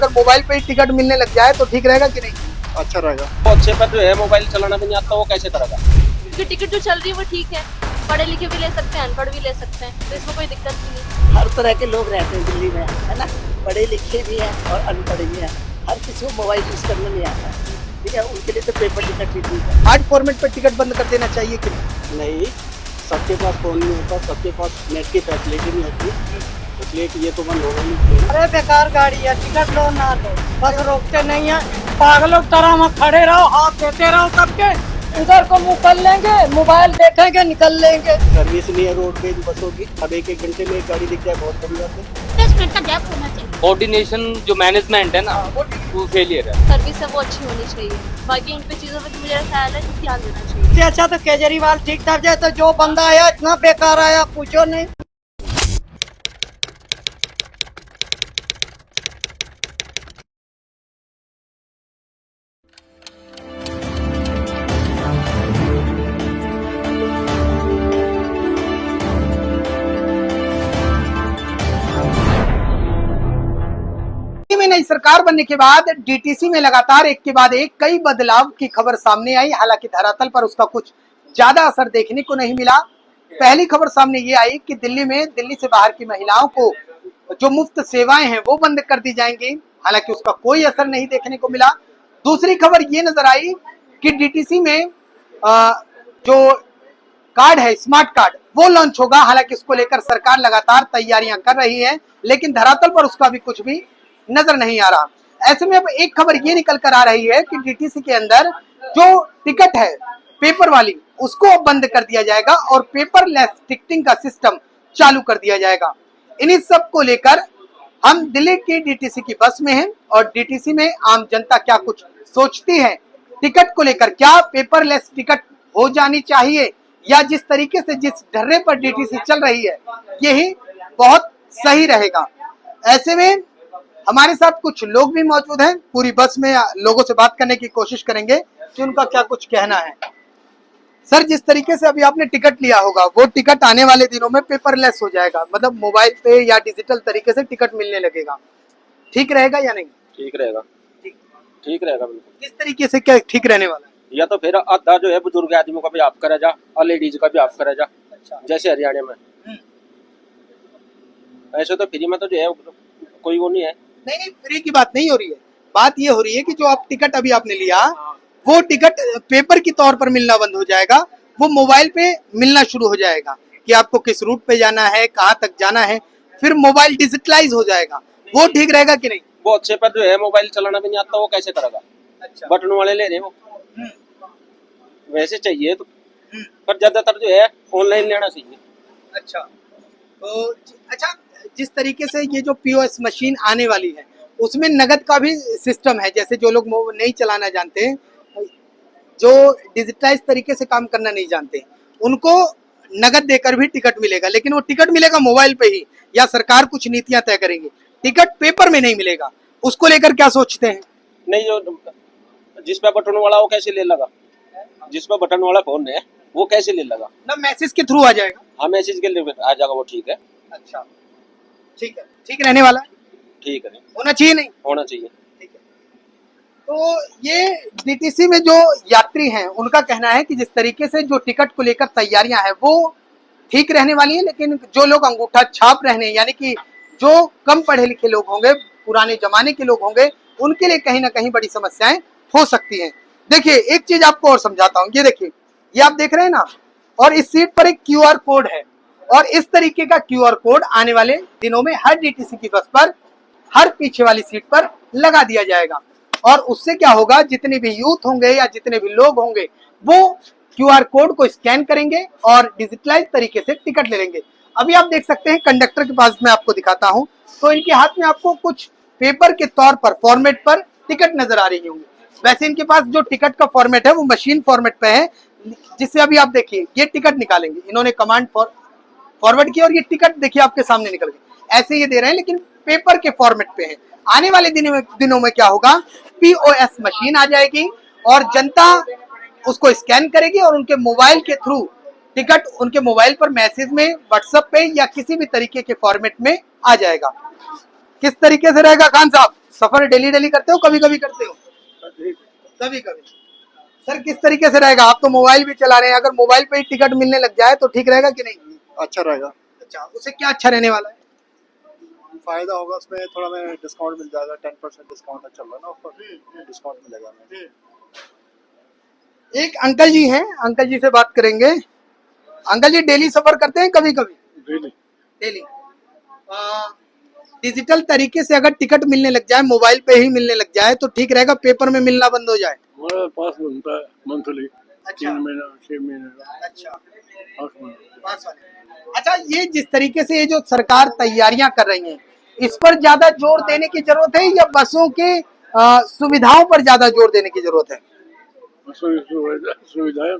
अगर मोबाइल पे ही टिकट मिलने लग जाए तो ठीक रहेगा कि नहीं? अच्छा रहेगा। वो अच्छे पर जो है मोबाइल चलाना भी नहीं आता, वो कैसे करेगा? क्योंकि टिकट जो चल रही है वो ठीक है, पढ़े लिखे भी ले सकते हैं, अनपढ़ भी ले सकते हैं, तो इसमें कोई दिक्कत भी नहीं। हर तरह के लोग रहते हैं दिल्ली में, है ना। पढ़े लिखे भी हैं और अनपढ़ भी हैं। हर किसी को मोबाइल यूज करना नहीं आता, ठीक है। उनके लिए तो पेपर टिकट ही ठीक है। हार्ड फॉर्मेट पर टिकट बंद कर देना चाहिए कि नहीं? नहीं, सबके पास फोन नहीं होता, सबके पास नेट की फैसिलिटी नहीं होती, इसलिए कि ये तो बंद होगा नहीं। अरे बेकार गाड़ी है, टिकट लो ना लो, बस रोकते नहीं है। पागलों की तरह वहाँ खड़े रहो, हाथ देते रहो सबके, उधर को मुँह कर लेंगे, मोबाइल देखेंगे, निकल लेंगे। सर्विस नहीं है रोड पे बसों की, अब एक घंटे में एक गाड़ी दिख जाए बहुत बड़ी बात है। 10 मिनट का गैप होना चाहिए। कोऑर्डिनेशन जो मैनेजमेंट है ना, वो फेलियर है। सर्विस है वो अच्छी होनी चाहिए, बाकी इन पे चीजों पे तो मुझे ख्याल है कि ध्यान देना चाहिए। इससे अच्छा तो केजरीवाल ठीक ठाक जाए, तो जो बंदा आया इतना बेकार आया, पूछो नहीं। में नई सरकार बनने के बाद डीटीसी में लगातार एक के बाद एक कई बदलाव की खबर सामने आई। हालांकि धरातल पर उसका कुछ ज्यादा असर देखने को नहीं मिला। पहली खबर सामने ये आई कि दिल्ली से बाहर की महिलाओं को जो मुफ्त सेवाएं हैं वो बंद कर दी जाएंगी। हालांकि उसका कोई असर नहीं देखने को मिला। दूसरी खबर ये नजर आई कि डीटीसी में जो कार्ड है, स्मार्ट कार्ड, वो लॉन्च होगा। हालांकि उसको लेकर सरकार लगातार तैयारियां कर रही है, लेकिन धरातल पर उसका भी कुछ भी नजर नहीं आ रहा। ऐसे में अब एक खबर ये निकल कर आ रही है कि डीटीसी के अंदर जो टिकट है पेपर वाली, उसको अब बंद कर दिया जाएगा और पेपरलेस टिकटिंग का सिस्टम चालू कर दिया जाएगा। इन्हीं सब को लेकर हम दिल्ली की डीटीसी की बस में हैं और डीटीसी में आम जनता क्या कुछ सोचती है टिकट को लेकर। क्या पेपरलेस टिकट हो जानी चाहिए या जिस तरीके से जिस ढर्रे पर डीटीसी चल रही है यही बहुत सही रहेगा? ऐसे में हमारे साथ कुछ लोग भी मौजूद हैं। पूरी बस में लोगों से बात करने की कोशिश करेंगे कि उनका क्या कुछ कहना है। सर, जिस तरीके से अभी आपने टिकट लिया होगा वो टिकट आने वाले दिनों में पेपरलेस हो जाएगा, मतलब मोबाइल पे या डिजिटल तरीके से टिकट मिलने लगेगा, ठीक रहेगा या नहीं? ठीक रहेगा, ठीक रहेगा बिल्कुल। किस तरीके से क्या ठीक रहने वाला है? या तो फिर आधा जो है बुजुर्ग आदमियों का भी आप करा जा और लेडीज का भी आप करा जा। अच्छा। जैसे हरियाणा में ऐसे तो फ्री में तो जो है कोई वो नहीं है। नहीं, फ्री की बात नहीं हो रही है। बात ये हो रही है कि जो आप टिकट अभी आपने लिया वो टिकट पेपर के तौर पर मिलना बंद हो जाएगा, वो मोबाइल पे मिलना शुरू हो जाएगा कि आपको किस रूट पे जाना है, कहाँ तक जाना है, फिर मोबाइल डिजिटलाइज हो जाएगा। वो ठीक रहेगा कि नहीं? वो अच्छे पर जो है मोबाइल चलाना भी नहीं आता, वो कैसे करेगा? अच्छा। बटन वाले ले रहे वो वैसे चाहिए तो, पर ज्यादातर जो है ऑनलाइन लेना चाहिए। अच्छा, तो अच्छा, जिस तरीके से ये जो पीओएस मशीन आने वाली है उसमें नगद का भी सिस्टम है। जैसे जो लोग नहीं चलाना जानते, जो डिजिटाइज तरीके से काम करना नहीं जानते, उनको नगद देकर भी टिकट मिलेगा, लेकिन वो टिकट मिलेगा मोबाइल पे ही, या सरकार कुछ नीतियां तय करेंगी, टिकट पेपर में नहीं मिलेगा। उसको लेकर क्या सोचते हैं? नहीं, जो जिसपे बटन वाला वो कैसे ले लगा? जिसपे बटन वाला फोन है वो कैसे ले लगा? ना मैसेज के थ्रू आ जाएगा। हाँ, मैसेज के लिए आ जाएगा, वो ठीक है। अच्छा, ठीक है, ठीक रहने वाला है, ठीक है, होना चाहिए नहीं? होना चाहिए। ठीक है। तो ये डीटीसी में जो यात्री हैं उनका कहना है कि जिस तरीके से जो टिकट को लेकर तैयारियां हैं वो ठीक रहने वाली है, लेकिन जो लोग अंगूठा छाप रहने, यानी कि जो कम पढ़े लिखे लोग होंगे, पुराने जमाने के लोग होंगे, उनके लिए कहीं ना कहीं बड़ी समस्याएं हो सकती हैं। देखिए, एक चीज आपको और समझाता हूँ। ये देखिए, ये आप देख रहे हैं ना, और इस सीट पर एक क्यूआर कोड है, और इस तरीके का क्यूआर कोड आने वाले दिनों में हर डीटीसी की बस पर, हर पीछे वाली सीट पर लगा दिया जाएगा। और उससे क्या होगा, जितने भी यूथ होंगे या जितने भी लोग होंगे वो क्यूआर कोड को स्कैन करेंगे और डिजिटलाइज तरीके से टिकट ले लेंगे। अभी आप देख सकते हैं कंडक्टर के पास, मैं आपको दिखाता हूं, तो इनके हाथ में आपको कुछ पेपर के तौर पर फॉर्मेट पर टिकट नजर आ रही होंगी। वैसे इनके पास जो टिकट का फॉर्मेट है वो मशीन फॉर्मेट पे है, जिससे अभी आप देखिए ये टिकट निकालेंगे, इन्होंने कमांड फॉरवर्ड किया और ये टिकट देखिए आपके सामने निकल गए। ऐसे ये दे रहे हैं, लेकिन पेपर के फॉर्मेट पे है। आने वाले दिनों में क्या होगा, पीओएस मशीन आ जाएगी और जनता उसको स्कैन करेगी और उनके मोबाइल के थ्रू टिकट उनके मोबाइल पर मैसेज में, व्हाट्सएप पे या किसी भी तरीके के फॉर्मेट में आ जाएगा। किस तरीके से रहेगा खान साहब? सफर डेली डेली करते हो, कभी कभी करते हो? कभी कभी। सर किस तरीके से रहेगा? आप तो मोबाइल भी चला रहे हैं, अगर मोबाइल पे ही टिकट मिलने लग जाए तो ठीक रहेगा कि नहीं? अच्छा रहेगा, अच्छा, उससे क्या अच्छा रहने वाला है? फायदा होगा उसमें, थोड़ा में डिस्काउंट मिल जाएगा, 10% डिस्काउंट चल रहा है ना ऑफर, डिस्काउंट मिलेगा हमें। एक अंकल जी हैं, अंकल जी से बात करेंगे। अंकल जी डेली सफर करते हैं कभी कभी? डेली। डिजिटल तरीके से अगर टिकट मिलने लग जाए, मोबाइल पे ही मिलने लग जाए तो ठीक रहेगा, पेपर में मिलना बंद हो जाए? हमारा पास बनता है मंथली, अच्छा 3 महीना 6 महीने का अच्छा पास बनता है। अच्छा, ये जिस तरीके से ये जो सरकार तैयारियां कर रही है, इस पर ज्यादा जोर देने की जरूरत है या बसों के सुविधाओं पर ज्यादा जोर देने की जरूरत है? सुविधाएं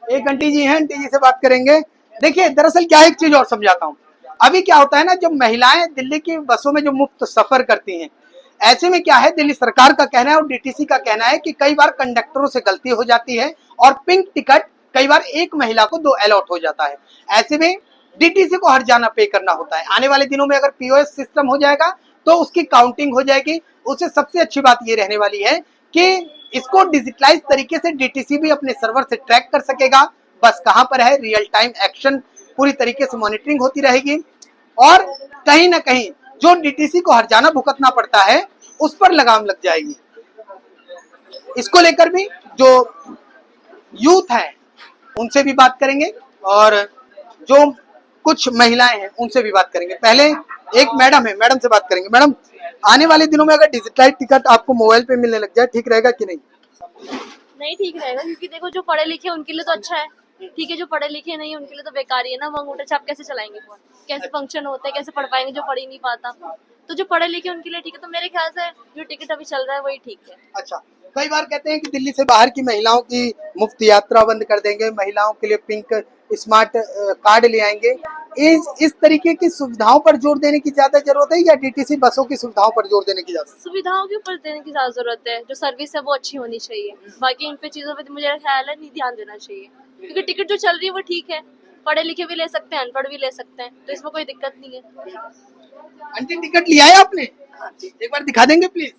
एक आंटी जी हैं, आंटी जी से बात करेंगे। देखिए दरअसल क्या है, एक चीज और समझाता हूँ। अभी क्या होता है ना, जब महिलाएं दिल्ली की बसों में जो मुफ्त सफर करती हैं, ऐसे में क्या है, दिल्ली सरकार का कहना है और डीटीसी का कहना है कि कई बार कंडक्टरों से गलती हो जाती है और पिंक टिकट कई बार एक महिला को 2 अलॉट हो जाता है। ऐसे में डीटीसी को हर जाना पे करना होता है। आने वाले दिनों में अगर पीओएस सिस्टम हो जाएगा तो उसकी काउंटिंग हो जाएगी। उससे सबसे अच्छी बात ये रहने वाली है कि इसको डिजिटलाइज तरीके से डीटीसी भी अपने सर्वर से ट्रैक कर सकेगा, बस कहां पर है, रियल टाइम एक्शन पूरी तरीके से मॉनिटरिंग होती रहेगी और कहीं ना कहीं जो डीटीसी को हर्जाना भुगतना पड़ता है उस पर लगाम लग जाएगी। इसको लेकर भी जो यूथ है उनसे भी बात करेंगे और जो कुछ महिलाएं हैं उनसे भी बात करेंगे। पहले एक मैडम है, मैडम से बात करेंगे। मैडम, आने वाले दिनों में अगर डिजिटलाइज टिकट आपको मोबाइल पे मिलने लग जाए, ठीक रहेगा कि नहीं? नहीं ठीक रहेगा, क्योंकि देखो जो पढ़े लिखे उनके लिए तो अच्छा है, ठीक है, जो पढ़े लिखे नहीं उनके लिए तो बेकार ही है ना। वो अंगूठा छाप कैसे चलाएंगे फोन, कैसे फंक्शन होता है, कैसे पढ़ पाएंगे जो पढ़ ही नहीं पाता। तो जो पढ़े लिखे उनके लिए ठीक है। तो मेरे ख्याल से जो टिकट अभी चल रहा है वही ठीक है। अच्छा, कई बार कहते हैं कि दिल्ली से बाहर की महिलाओं की मुफ्त यात्रा बंद कर देंगे, महिलाओं के लिए पिंक स्मार्ट कार्ड ले आएंगे। इस तरीके की सुविधाओं पर जोर देने की ज्यादा जरूरत है या डीटीसी बसों की सुविधाओं पर जोर देने की ज्यादा? सुविधाओं के ऊपर देने की ज्यादा जरूरत है, जो सर्विस है वो अच्छी होनी चाहिए। बाकी इन पे चीजों पे मुझे ख्याल है नहीं ध्यान देना चाहिए, क्योंकि टिकट जो चल रही है वो ठीक है, पढ़े लिखे भी ले सकते हैं, अनपढ़ भी ले सकते हैं, तो इसमें कोई दिक्कत नहीं है। आंटी टिकट लिया है आपने? एक बार दिखा देंगे प्लीज।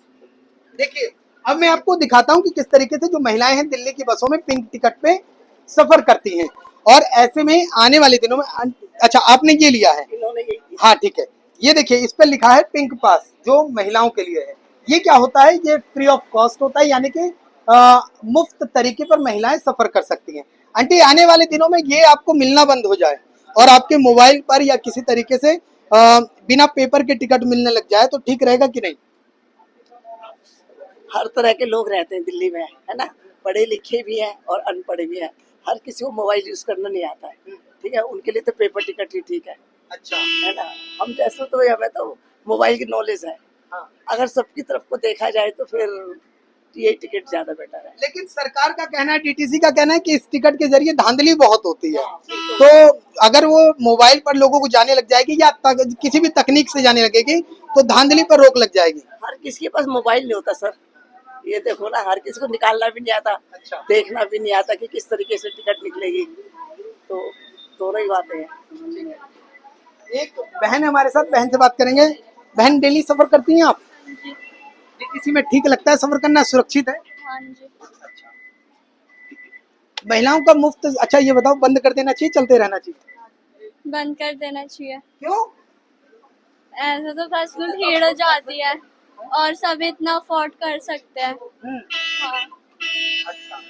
देखिए अब मैं आपको दिखाता हूँ कि किस तरीके से जो महिलाएं हैं दिल्ली की बसों में पिंक टिकट पे सफर करती हैं और ऐसे में आने वाले दिनों में अच्छा आपने ये लिया है? इन्होंने यही किया। हाँ ठीक है, ये देखिए इस पर लिखा है पिंक पास, जो महिलाओं के लिए है। ये क्या होता है? ये फ्री ऑफ कॉस्ट होता है, यानी कि मुफ्त तरीके पर महिलाएं सफर कर सकती हैं। आंटी आने वाले दिनों में ये आपको मिलना बंद हो जाए और आपके मोबाइल पर या किसी तरीके से बिना पेपर के टिकट मिलने लग जाए तो ठीक रहेगा कि नहीं? हर तरह के लोग रहते हैं दिल्ली में, है ना, पढ़े लिखे भी हैं और अनपढ़े भी हैं। हर किसी को मोबाइल यूज करना नहीं आता है, ठीक है, उनके लिए तो पेपर टिकट ही ठीक है। अच्छा, है ना, हम जैसे तो हमें तो मोबाइल की नॉलेज है। हाँ। अगर सबकी तरफ को देखा जाए तो फिर ये टिकट ज्यादा बेटर है। लेकिन सरकार का कहना है, डीटीसी का कहना है कि इस टिकट के जरिए धांधली बहुत होती है। तो अगर वो मोबाइल पर लोगों को जाने लग जाएगी या किसी भी तकनीक से जाने लगेगी तो धांधली पर रोक लग जाएगी। हर किसी के पास मोबाइल नहीं होता सर, ये देखो ना, हर किसी को निकालना भी नहीं आता, देखना भी नहीं आता कि किस तरीके से टिकट निकलेगी। तो दोनों ही बातें हैं। एक बहन हमारे साथ, बहन से बात करेंगे। बहन डेली सफर करती हैं आप? डीटीसी में ठीक लगता है सफर करना, सुरक्षित है? हाँ जी। महिलाओं का मुफ्त, अच्छा ये बताओ बंद कर देना चाहिए, चलते रहना चाहिए? बंद कर देना चाहिए। क्यों? ऐसे तो बस में भीड़ हो जाती है और सब इतना अफोर्ड कर सकते हैं। हाँ। अच्छा,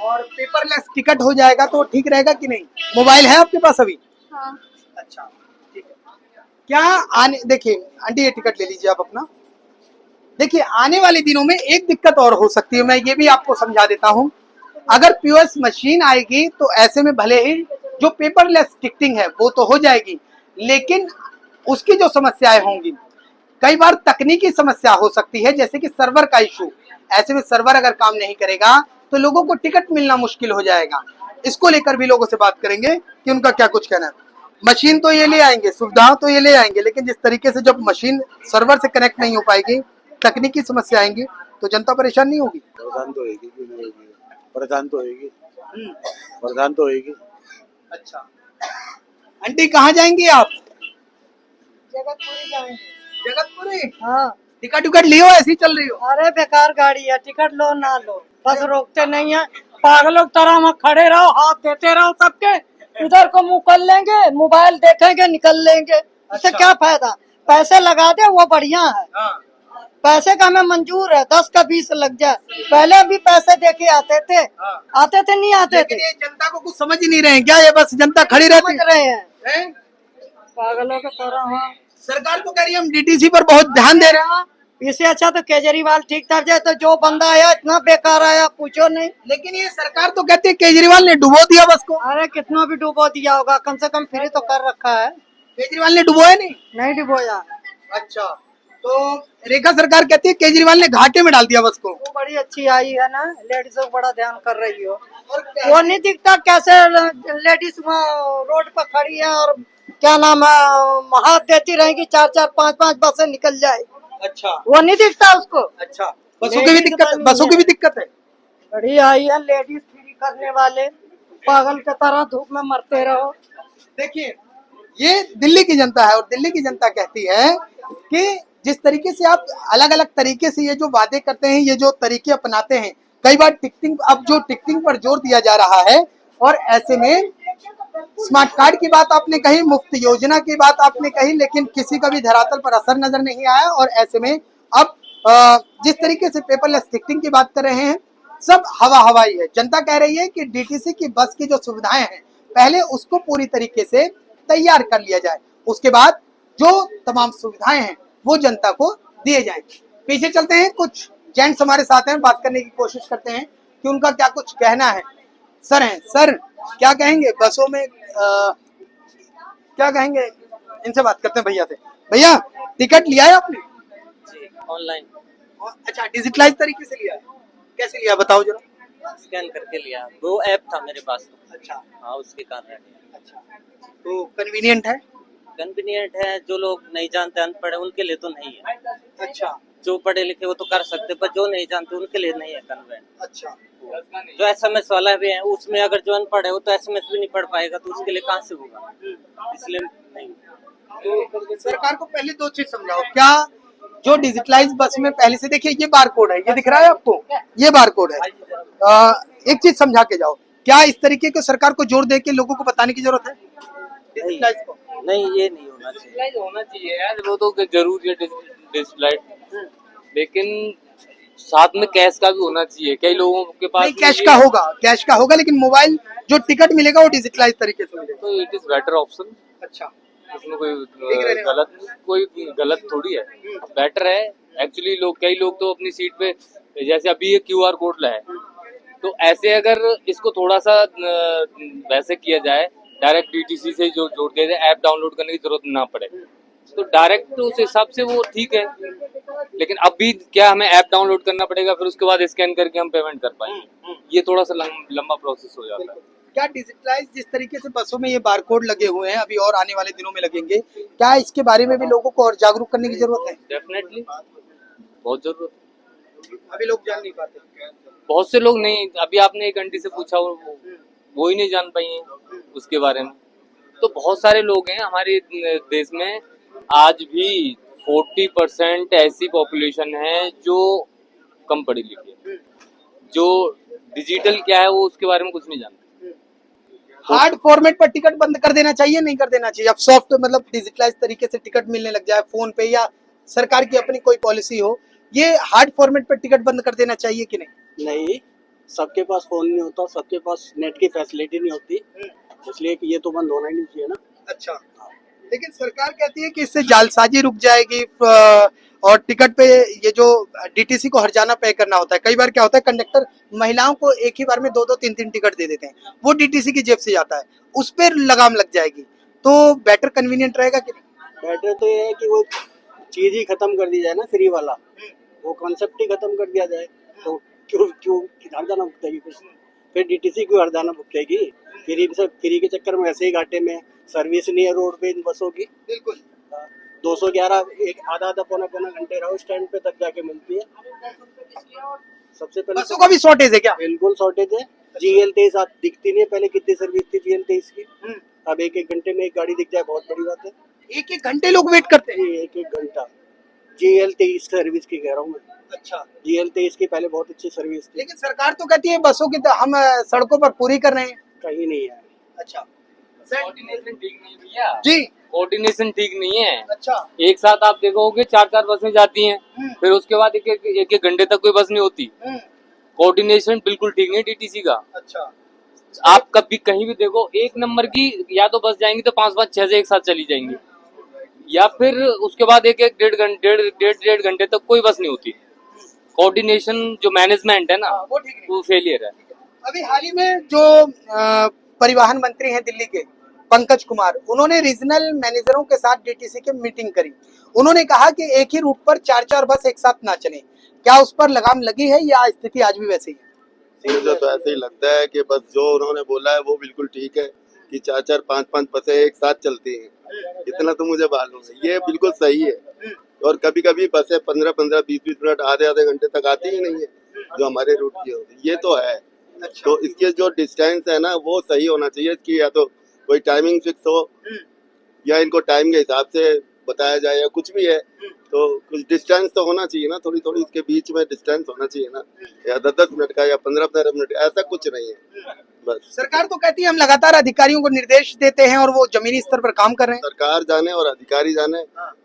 और पेपरलेस टिकट हो जाएगा तो ठीक रहेगा कि नहीं? मोबाइल है आपके पास अभी? हाँ। अच्छा ठीक है। क्या आने, देखिए आंटी ये टिकट ले लीजिए आप अपना। देखिए आने वाले दिनों में एक दिक्कत और हो सकती है, मैं ये भी आपको समझा देता हूँ। अगर पीओएस मशीन आएगी तो ऐसे में भले ही जो पेपरलेस टिकटिंग है वो तो हो जाएगी, लेकिन उसकी जो समस्याएं होंगी, कई बार तकनीकी समस्या हो सकती है, जैसे कि सर्वर का इशू। ऐसे में सर्वर अगर काम नहीं करेगा तो लोगों को टिकट मिलना मुश्किल हो जाएगा। इसको लेकर भी लोगों से बात करेंगे कि उनका क्या कुछ कहना है। मशीन तो ये ले आएंगे, सुविधा तो ये ले आएंगे, लेकिन जिस तरीके से जब मशीन सर्वर से कनेक्ट नहीं हो पाएगी, तकनीकी समस्या आएंगी तो जनता परेशान नहीं होगी? परेशान तो होगी, परेशान तो होगी, परेशान तो होगी। अच्छा आंटी कहाँ जाएंगी आप? जगतपुरी जाएंगे। जगतपुरी हाँ। टिकट विकट लियो, ऐसी चल रही हो? अरे बेकार गाड़ी है, टिकट लो ना लो, बस रोकते नहीं है। पागलों की तरह वहाँ खड़े रहो, हाथ देते रहो सबके, इधर को मुंह कर लेंगे, मोबाइल देखेंगे, निकल लेंगे। इससे अच्छा। क्या फायदा? पैसे लगा दे वो बढ़िया है। हाँ। पैसे का हमें मंजूर है, 10 का 20 लग जाए। पहले भी पैसे दे के आते थे, आते थे नहीं आते लेकिन थे। ये जनता को कुछ समझ ही नहीं रहे हैं क्या? ये बस जनता खड़ी रहती समझ रहे हैं है? पागलों की तरह। हाँ। सरकार तो कह रही है हम डीटीसी पर बहुत ध्यान दे रहे हैं। इससे अच्छा तो केजरीवाल ठीक कर जाए। तो जो बंदा आया इतना बेकार आया, पूछो नहीं। लेकिन ये सरकार तो कहती है केजरीवाल ने डुबो दिया बस को। अरे कितना भी डुबो दिया होगा, कम से कम फ्री तो कर रखा है। केजरीवाल ने डुबोया नहीं डुबोया। अच्छा, तो रेखा सरकार कहती है केजरीवाल ने घाटे में डाल दिया बस को। वो बड़ी अच्छी आई है ना, लेडीजों को बड़ा ध्यान कर रही हो। वो नहीं दिखता कैसे लेडीज रोड पर खड़ी है और क्या नाम है, हाथ देती रहेंगी, 4-4 5-5 बसें निकल जाए। अच्छा, वो नहीं दिखता उसको। अच्छा, बसों की भी दिक्कत, बसों की भी दिक्कत है। बड़ी आई है लेडीज फ्री करने वाले, पागल की तरह धूप में मरते रहो। देखिए, ये दिल्ली की जनता है और दिल्ली की जनता कहती है कि जिस तरीके से आप अलग अलग तरीके से ये जो वादे करते हैं, ये जो तरीके अपनाते हैं, कई बार टिकटिंग, अब जो टिकटिंग पर जोर दिया जा रहा है, और ऐसे में स्मार्ट कार्ड की बात आपने कही, मुफ्त योजना की बात आपने कही, लेकिन किसी का भी धरातल पर असर नजर नहीं आया। और ऐसे में अब जिस तरीके से पेपरलेस टिकटिंग की बात कर रहे हैं, सब हवा हवाई है। जनता कह रही है कि डीटीसी की बस की जो सुविधाएं हैं, पहले उसको पूरी तरीके से तैयार कर लिया जाए, उसके बाद जो तमाम सुविधाएं हैं वो जनता को दिए जाएं। पीछे चलते हैं, कुछ जेंट्स हमारे साथ हैं, बात करने की कोशिश करते हैं कि उनका क्या कुछ कहना है। सर हैं, सर क्या कहेंगे बसों में, क्या कहेंगे? इनसे बात करते हैं भैया से। भैया, टिकट लिया है आपने? ऑनलाइन अच्छा, डिजिटलाइज तरीके से लिया है, कैसे लिया बताओ जरा। स्कैन करके लिया, वो ऐप था मेरे पास। अच्छा, हाँ, उसके कारण। अच्छा, तो कन्वीनियंट है? कन्वीनियंट है, जो लोग नहीं जानते, अनपढ़ है, उनके लिए तो नहीं है। अच्छा, जो पढ़े लिखे वो तो कर सकते, पर जो नहीं जानते उनके लिए नहीं है कन्वीनियंट। अच्छा, जो एसएमएस वाला भी है, उसमें अगर जो अनपढ़ है वो तो एसएमएस भी नहीं पढ़ पाएगा, तो उसके लिए कहाँ से होगा, इसलिए नहीं। तो सरकार को पहले दो चीज समझाओ। क्या जो डिजिटलाइज बस में पहले से, देखिए ये बार कोड है, ये दिख रहा है आपको, ये बार कोड है। एक चीज समझा के जाओ, क्या इस तरीके को सरकार को जोर दे के लोगों को बताने की जरूरत है डिजिटलाइज को? नहीं, ये नहीं होना चाहिए। होना चाहिए यार, वो तो जरूरी है डिजिटलाइज, लेकिन साथ में कैश का भी होना चाहिए। कई लोगों के पास नहीं, कैश का होगा, कैश का होगा, लेकिन मोबाइल जो टिकट मिलेगा वो डिजिटलाइज तरीके से मिलेगा। तो इट इज बेटर ऑप्शन। अच्छा, इसमें कोई गलत थोड़ी है, बेटर है एक्चुअली। कई लोग तो अपनी सीट पे, जैसे अभी ये QR कोड ला है, तो ऐसे अगर इसको थोड़ा सा वैसे किया जाए, डायरेक्ट डीटीसी से जो जोड़ दिया जाए, ऐप डाउनलोड करने की जरूरत ना पड़े, तो डायरेक्ट उस हिसाब से वो ठीक है। लेकिन अभी क्या हमें ऐप डाउनलोड करना पड़ेगा, फिर उसके बाद स्कैन करके हम पेमेंट कर पाएंगे, ये थोड़ा सा लंबा प्रोसेस हो जाता है। क्या डिजिटलाइज जिस तरीके से बसों में ये बारकोड लगे हुए हैं, अभी और आने वाले दिनों में लगेंगे, क्या इसके बारे में भी लोगों को और जागरूक करने की जरूरत है? डेफिनेटली बहुत जरूरत है। अभी लोग जान नहीं पाते, बहुत से लोग नहीं, अभी आपने एक आंटी से पूछा, वो ही नहीं जान पाई है उसके बारे में। तो बहुत सारे लोग हैं हमारे देश में, आज भी 40% ऐसी पॉपुलेशन है जो कम पढ़ी लिखी है, जो डिजिटल क्या है वो उसके बारे में कुछ नहीं जानते। हार्ड फॉर्मेट पर टिकट बंद कर देना चाहिए, नहीं कर देना चाहिए? अब सॉफ्ट मतलब डिजिटलाइज तरीके से टिकट मिलने लग जाए फोन पे, या सरकार की अपनी कोई पॉलिसी हो, ये हार्ड फॉर्मेट पर टिकट बंद कर देना चाहिए कि नहीं? नहीं, सबके पास फोन नहीं होता, सबके पास नेट की फैसिलिटी नहीं होती, इसलिए कि ये तो बंद होना ही नहीं चाहिए ना। अच्छा, लेकिन सरकार कहती है कि इससे जालसाजी रुक जाएगी, और टिकट पे ये जो डीटीसी को हर्जाना पे करना होता है, कई बार क्या होता है कंडक्टर महिलाओं को एक ही बार में 2-2 3-3 टिकट दे देते हैं, वो डीटीसी की जेब से जाता है, उस पर लगाम लग जाएगी, तो बेटर कन्वीनियंट रहेगा कि नहीं? बेटर तो ये है कि वो चीज ही खत्म कर दी जाए ना, फ्री वाला, वो कॉन्सेप्ट ही खत्म कर दिया जाए, तो क्यों हरजाना भुगतेगी? फिर डीटीसी क्यों हरजाना भुगतेगी? फ्री के चक्कर में ऐसे ही घाटे में, सर्विस नहीं है रोड पे इन बसों की। बिल्कुल, 211 एक आधा पौना घंटे रहो स्टैंड पे तक जाके मिलती है। सबसे पहले बसों का भी शॉर्टेज है क्या? बिल्कुल शॉर्टेज है। GL 23 दिखती नहीं है, पहले कितनी सर्विस थी GL 23 की, अब एक एक घंटे में एक गाड़ी दिख जाए बहुत बड़ी बात है। एक एक घंटे लोग वेट करते हैं। जी एक एक घंटा। GL23 सर्विस की कह रहा हूँ मैं। अच्छा, GL23 की पहले बहुत अच्छी सर्विस थी, लेकिन सरकार तो कहती है बसों की तो हम सड़कों पर पूरी कर रहे हैं। कहीं नहीं है। अच्छा कोऑर्डिनेशन ठीक नहीं है भैया, जी। कोऑर्डिनेशन ठीक नहीं है। अच्छा। एक साथ आप देखोगे 4-4 बसें जाती हैं, फिर उसके बाद एक एक घंटे तक कोई बस नहीं होती। कोऑर्डिनेशन बिल्कुल ठीक नहीं है डीटीसी का। अच्छा। आप कभी कहीं भी देखो, एक नंबर की या तो बस जाएंगी तो 5-5 6 एक साथ चली जाएंगी, या फिर उसके बाद एक एक डेढ़ घंटे तक कोई बस नहीं होती। कोऑर्डिनेशन जो मैनेजमेंट है ना, वो ठीक नहीं। वो फेलियर है। अभी हाल ही में जो परिवहन मंत्री हैं दिल्ली के पंकज कुमार, उन्होंने रीजनल मैनेजरों के साथ डीटीसी की मीटिंग करी। उन्होंने कहा कि एक ही रूट पर 4-4 बस एक साथ ना चले। क्या उस पर लगाम लगी है या स्थिति आज भी वैसी है? मुझे तो ऐसे ही लगता है कि बस जो उन्होंने बोला है वो बिल्कुल ठीक है कि 4-4 5-5 बसें एक साथ चलती हैं, इतना तो मुझे मालूम है, ये बिल्कुल सही है। और कभी कभी बसें 15-15 20-20 मिनट आधे घंटे तक आती ही नहीं है जो हमारे रूट की होती, ये तो है। तो इसके जो डिस्टेंस है ना वो सही होना चाहिए कि या तो कोई टाइमिंग फिक्स हो या इनको टाइम के हिसाब से बताया जाए या कुछ भी है, तो कुछ डिस्टेंस तो होना चाहिए ना, थोड़ी थोड़ी इसके बीच में डिस्टेंस होना चाहिए ना, या 10-10 मिनट का या 15-15 मिनट, ऐसा कुछ नहीं है। बस सरकार तो कहती है हम लगातार अधिकारियों को निर्देश देते हैं और वो जमीनी स्तर पर काम कर रहे हैं। सरकार जाने और अधिकारी जाने,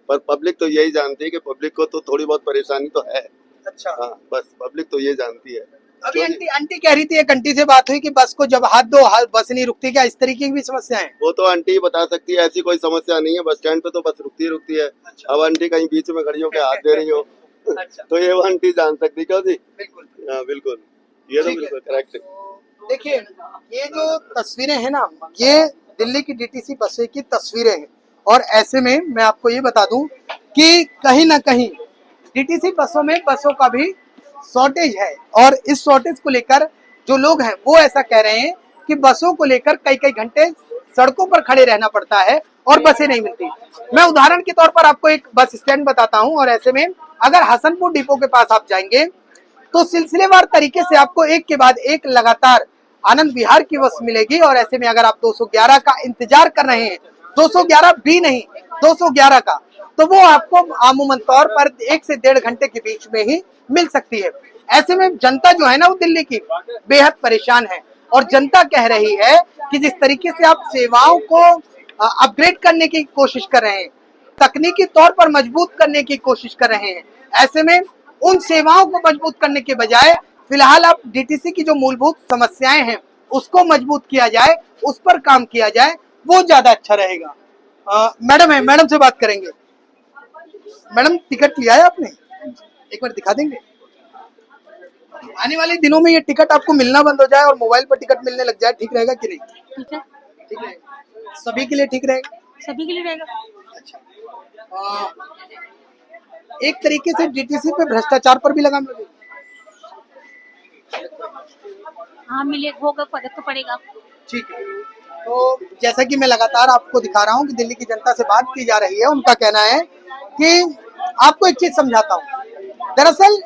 पर पब्लिक तो यही जानती है कि पब्लिक को तो थोड़ी बहुत परेशानी तो है। अच्छा। हाँ, बस पब्लिक तो ये जानती है। अभी आंटी कह रही थी, एक आंटी से बात हुई कि बस को जब हाथ दो बस नहीं रुकती, क्या इस तरीके की भी समस्या है? वो तो आंटी ही बता सकती है, ऐसी कोई समस्या नहीं है, बस स्टैंड पे तो बस रुकती है। अब आंटी कहीं बीच में खड़ी होकर हाथ दे रही हो तो ये वो आंटी जान सकती, क्यों जी? बिल्कुल। हाँ बिल्कुल, ये तो बिल्कुल करेक्ट है। देखिए ये जो तस्वीरें हैं ना, ये दिल्ली की डीटीसी बसों की तस्वीरें हैं। और ऐसे में मैं आपको ये बता दूं कि कहीं ना कहीं डीटीसी बसों में बसों का भी शॉर्टेज है। और इस शॉर्टेज को लेकर जो लोग हैं वो ऐसा कह रहे हैं कि बसों को लेकर कई घंटे सड़कों पर खड़े रहना पड़ता है और बसें नहीं मिलती। मैं उदाहरण के तौर पर आपको एक बस स्टैंड बताता हूं। और ऐसे में अगर हसनपुर डिपो के पास आप जाएंगे तो सिलसिलेवार तरीके से आपको एक के बाद एक लगातार आनंद विहार की बस मिलेगी। और ऐसे में अगर आप 211 का इंतजार कर रहे हैं, 211 भी नहीं 211 का, तो वो आपको आमूमन तौर पर 1 से 1.5 घंटे के बीच में ही मिल सकती है। ऐसे में जनता जो है ना वो दिल्ली की बेहद परेशान है। और जनता कह रही है कि जिस तरीके से आप सेवाओं को अपग्रेड करने की कोशिश कर रहे हैं, तकनीकी तौर पर मजबूत करने की कोशिश कर रहे हैं, ऐसे में उन सेवाओं को मजबूत करने के बजाय फिलहाल आप डीटीसी की जो मूलभूत समस्याएं हैं उसको मजबूत किया जाए, उस पर काम किया जाए, वो ज्यादा अच्छा रहेगा। मैडम है, मैडम से बात करेंगे। मैडम टिकट लिया है आपने? एक बार दिखा देंगे। आने वाले दिनों में ये टिकट आपको मिलना बंद हो जाए और मोबाइल पर टिकट मिलने लग जाए, ठीक रहेगा कि नहीं? ठीक है, ठीक रहेगा, सभी के लिए ठीक रहेगा। सभी के लिए रहेगा। अच्छा, एक तरीके से डीटीसी पे भ्रष्टाचार पर भी लगाम लगेगी। हाँ मिले, होगा, फर्क तो पड़ेगा। ठीक है, तो जैसा कि मैं लगातार आपको दिखा रहा हूँ कि दिल्ली की जनता से बात की जा रही है, उनका कहना है कि आपको एक चीज समझाता हूँ। दरअसल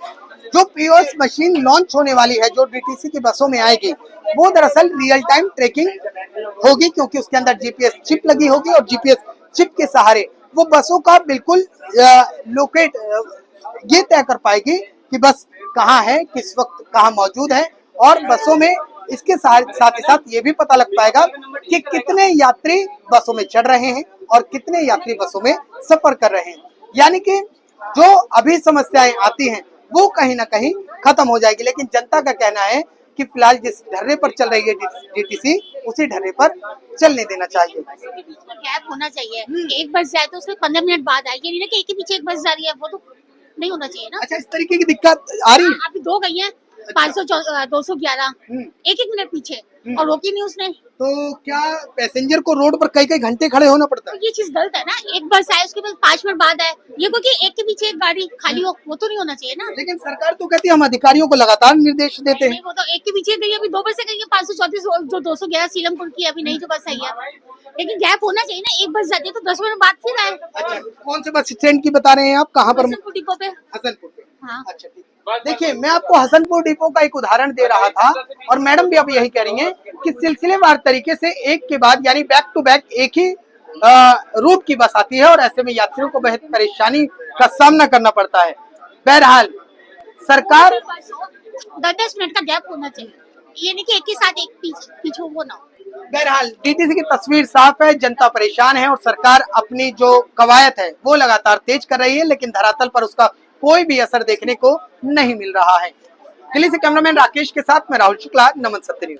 जो पीओएस मशीन लॉन्च होने वाली है, जो डीटीसी की बसों में आएगी, वो दरअसल रियल टाइम ट्रैकिंग होगी, क्योंकि उसके अंदर जीपीएस चिप लगी होगी और जीपीएस चिप के सहारे वो बसों का बिल्कुल लोकेट ये तय कर पाएगी कि बस कहाँ है, किस वक्त कहाँ मौजूद है। और बसों में इसके साथ ही साथ ये भी पता लग पाएगा कि कितने यात्री बसों में चढ़ रहे हैं और कितने यात्री बसों में सफर कर रहे हैं। यानी कि जो अभी समस्याएं आती हैं वो कहीं ना कहीं खत्म हो जाएगी। लेकिन जनता का कहना है कि फिलहाल जिस ढर्रे पर चल रही है डीटीसी, उसी ढर्रे पर चलने देना चाहिए। गैप होना चाहिए, एक बस जाए तो उसके 15 मिनट बाद आएगी, नहीं ना कि एक ही पीछे एक बस जा रही है, वो तो नहीं होना चाहिए ना। अच्छा, इस तरीके की दिक्कत आ रही है? अभी 2 गई है, 211 एक मिनट पीछे और रोकी नहीं उसने। तो क्या पैसेंजर को रोड पर कई घंटे खड़े होना पड़ता है? तो ये चीज गलत है ना, एक बस आए उसके बाद 5 मिनट बाद आए, ये क्योंकि एक के पीछे एक गाड़ी खाली हो, वो तो नहीं होना चाहिए ना। लेकिन सरकार तो कहती है हम अधिकारियों को लगातार निर्देश देते हैं। वो तो एक के पीछे गई, अभी 2 बसें गई है, 534 जो 211 सीलमपुर की अभी नई जो बस आई है। लेकिन गैप होना चाहिए ना, एक बस जाती है तो 10 मिनट बाद फिर आए। अच्छा, कौन से बस स्टैंड की बता रहे हैं आप, कहाँ पर? हसनपुर डिपो पे। हसनपुर पे। हाँ। अच्छा ठीक है। देखिए मैं आपको हसनपुर डिपो का एक उदाहरण दे रहा था और मैडम भी अब यही कह रही हैं कि सिलसिलेवार तरीके से एक के बाद यानी बैक टू बैक एक ही रूट की बस आती है और ऐसे में यात्रियों को बहुत परेशानी का सामना करना पड़ता है। बहरहाल सरकार 10-10 मिनट का गैप होना चाहिए, ये नहीं कि एक ही साथ एक पीछे वो ना हो। बहरहाल डीटीसी की तस्वीर साफ है, जनता परेशान है और सरकार अपनी जो कवायद है वो लगातार तेज कर रही है, लेकिन धरातल पर उसका कोई भी असर देखने को नहीं मिल रहा है। दिल्ली से कैमरामैन राकेश के साथ मैं राहुल शुक्ला, नमन सत्य न्यूज।